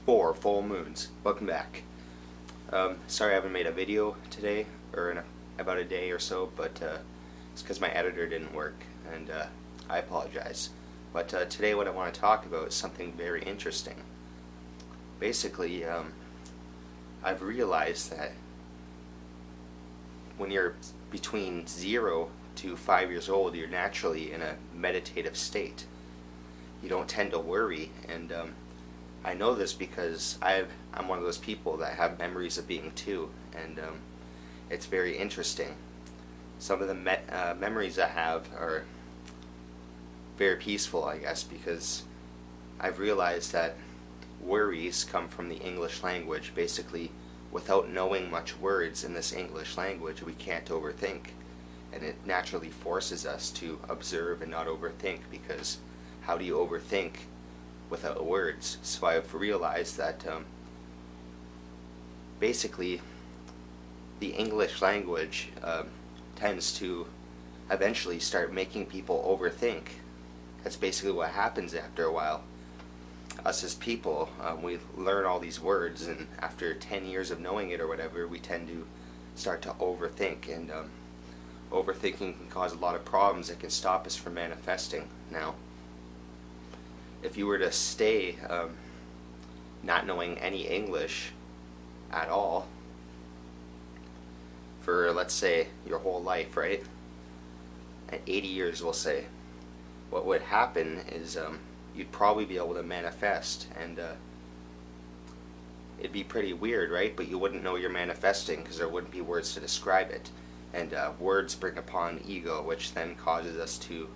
4 full moons. Welcome back. Sorry I haven't made a video today, or in about a day or so, but it's because my editor didn't work, and I apologize. But today what I want to talk about is something very interesting. Basically, I've realized that when you're between 0 to 5 years old, you're naturally in a meditative state. You don't tend to worry, and I know this because I'm one of those people that have memories of being 2, and it's very interesting. Some of the memories I have are very peaceful, I guess, because I've realized that worries come from the English language. Basically, without knowing much words in this English language, we can't overthink, and it naturally forces us to observe and not overthink, because how do you overthink without words? So I've realized that basically the English language tends to eventually start making people overthink. That's basically what happens after a while. Us as people, we learn all these words, and after 10 years of knowing it or whatever, we tend to start to overthink, and overthinking can cause a lot of problems. It can stop us from manifesting. Now, if you were to stay not knowing any English at all for, let's say, your whole life, right? At 80 years, we'll say, what would happen is you'd probably be able to manifest, and it'd be pretty weird, right? But you wouldn't know you're manifesting because there wouldn't be words to describe it, and words bring upon ego, which then causes us to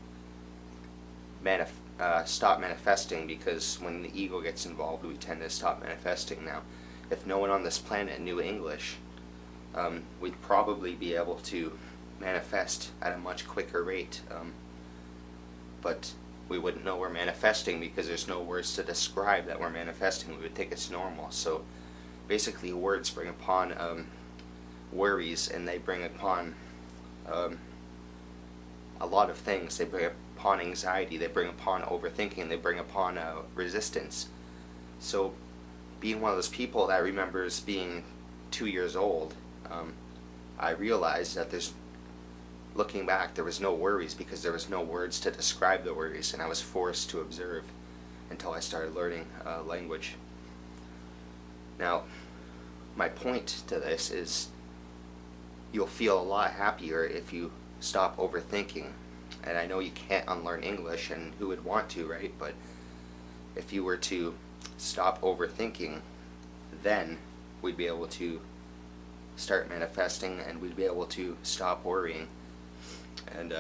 stop manifesting, because when the ego gets involved, we tend to stop manifesting. Now, if no one on this planet knew English, we'd probably be able to manifest at a much quicker rate, but we wouldn't know we're manifesting because there's no words to describe that we're manifesting. We would think it's normal. So basically, words bring upon worries, and they bring upon a lot of things. They bring upon anxiety, they bring upon overthinking, they bring upon resistance. So being one of those people that remembers being 2 years old, I realized that looking back, there was no worries because there was no words to describe the worries, and I was forced to observe until I started learning language. Now, my point to this is you'll feel a lot happier if you stop overthinking. And I know you can't unlearn English, and who would want to, right? But if you were to stop overthinking, then we'd be able to start manifesting, and we'd be able to stop worrying. And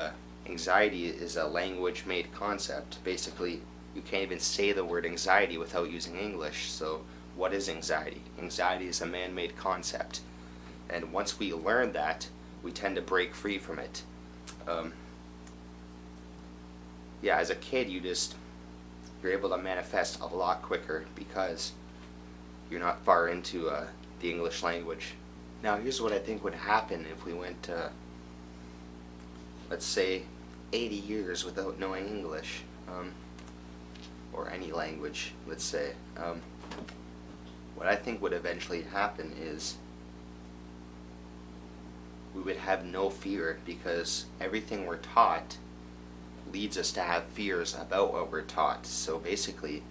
anxiety is a language-made concept. Basically, you can't even say the word anxiety without using English. So what is anxiety? Anxiety is a man-made concept. And once we learn that, we tend to break free from it. Yeah, as a kid, you're able to manifest a lot quicker because you're not far into the English language. Now, here's what I think would happen if we went to, let's say, 80 years without knowing English, or any language, let's say. What I think would eventually happen is we would have no fear, because everything we're taught leads us to have fears about what we're taught. So basically,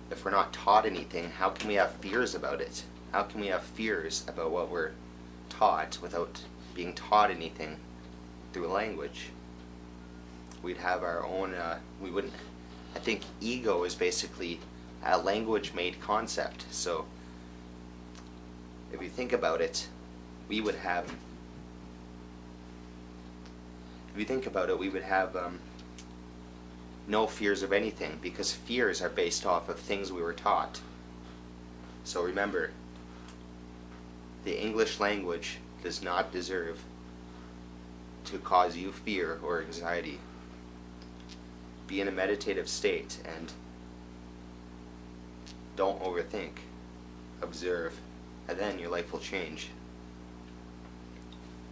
if we're not taught anything, how can we have fears about it? How can we have fears about what we're taught without being taught anything through language? We'd have our own, I think ego is basically a language-made concept. So if you think about it, we would have no fears of anything, because fears are based off of things we were taught. So remember, the English language does not deserve to cause you fear or anxiety. Be in a meditative state and don't overthink. Observe, and then your life will change.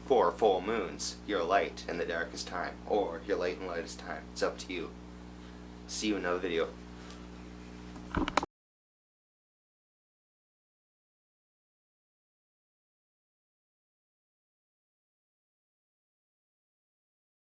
4 full moons, your light in the darkest time, or your light in the lightest time. It's up to you. See you in another video.